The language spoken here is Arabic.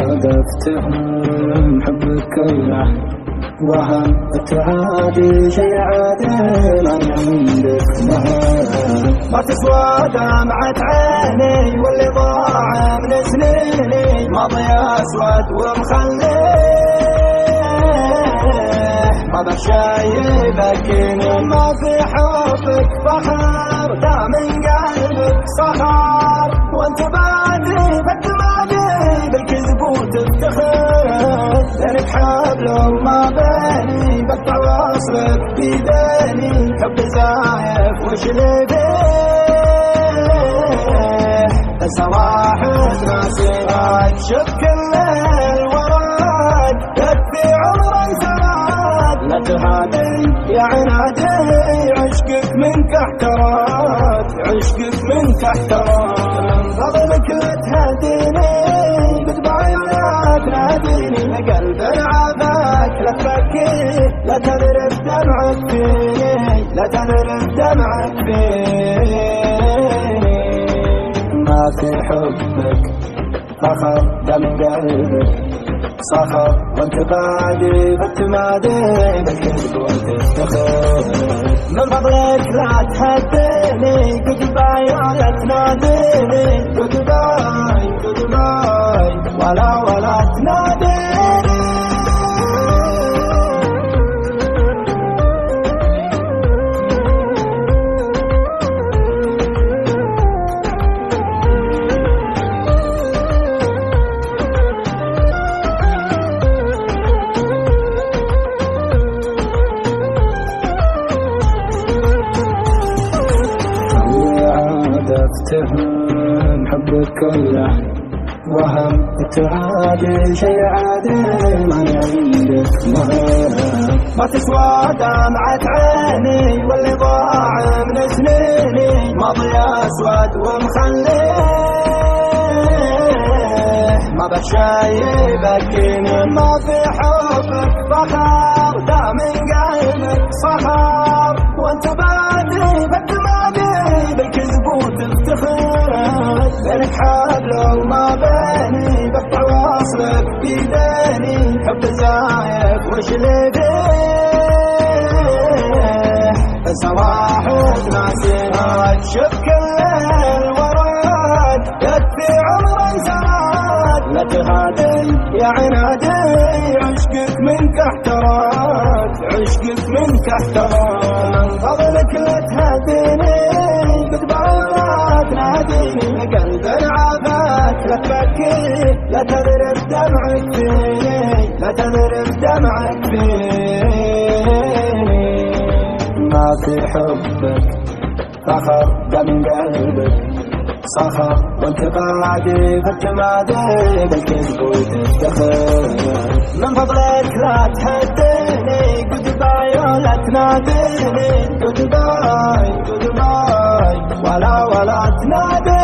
عرفتهم حبك كله وهم التعادي شي عادي ما عندك مهام ما تسوى دمعة عيني واللي ضاع من سنيني ماضي اسود ومخليه ما بشي يبكيني ما في حبك فخر دا من قلبك صخر وانت بادي بالدماغي بالكذب وتفتخر لانك حبل وما بيني بقطع واصلك بيديني حب زايف وش اللي بيه الصراحة ناسيك شوف كل الوراد يكفي عمر سراد لا تهادي يا عنادي عشقك منك احتراد عشقك منك احتراد من فضلك لا تهديني بعيونك ناديني قلب العافاك لا تبكي لا تذرف دمعك فيني لا تذرف دمعك فيني ما في حبك فخر دم قلبك صخر وانت بادي بالتمادي بالكذب وتفتخر من فضلك لا تهديني goodbye ولا تناديني goodbye goodbye ولا تناديني عرفتهم حبك كله وهم التعادي شي عادي ما عندك مهام ما تسوى دمعة عيني واللي ضاع من سنيني ماضي اسود ومخليه ما بشي يبكيني ما في حبك فخر دا من قلبك صخر وانت بادي بالدماغي بالكذب وتفتخر لانك حبل وما بيني بقطع واصلك بيديني حب زايف وش اللي بيه الصراحة ناسيك شوف كل الوراد يكفي عمر سراد لا تهادي يا عنادي عشقك منك احتراد عشقك منك احتراد من فضلك لا تهديني بالبعيونك ناديني قلب العافاك لا تبكي لا تذرف دمعك فيني لا تذرف دمعك فيني ما في حبك فخر دم قلبك صخر وانت بعدي بالتمادي بالكذب وتفتخر من فضلك لا تهديني goodbye ولا تناديني goodbye goodbye ولا تناديني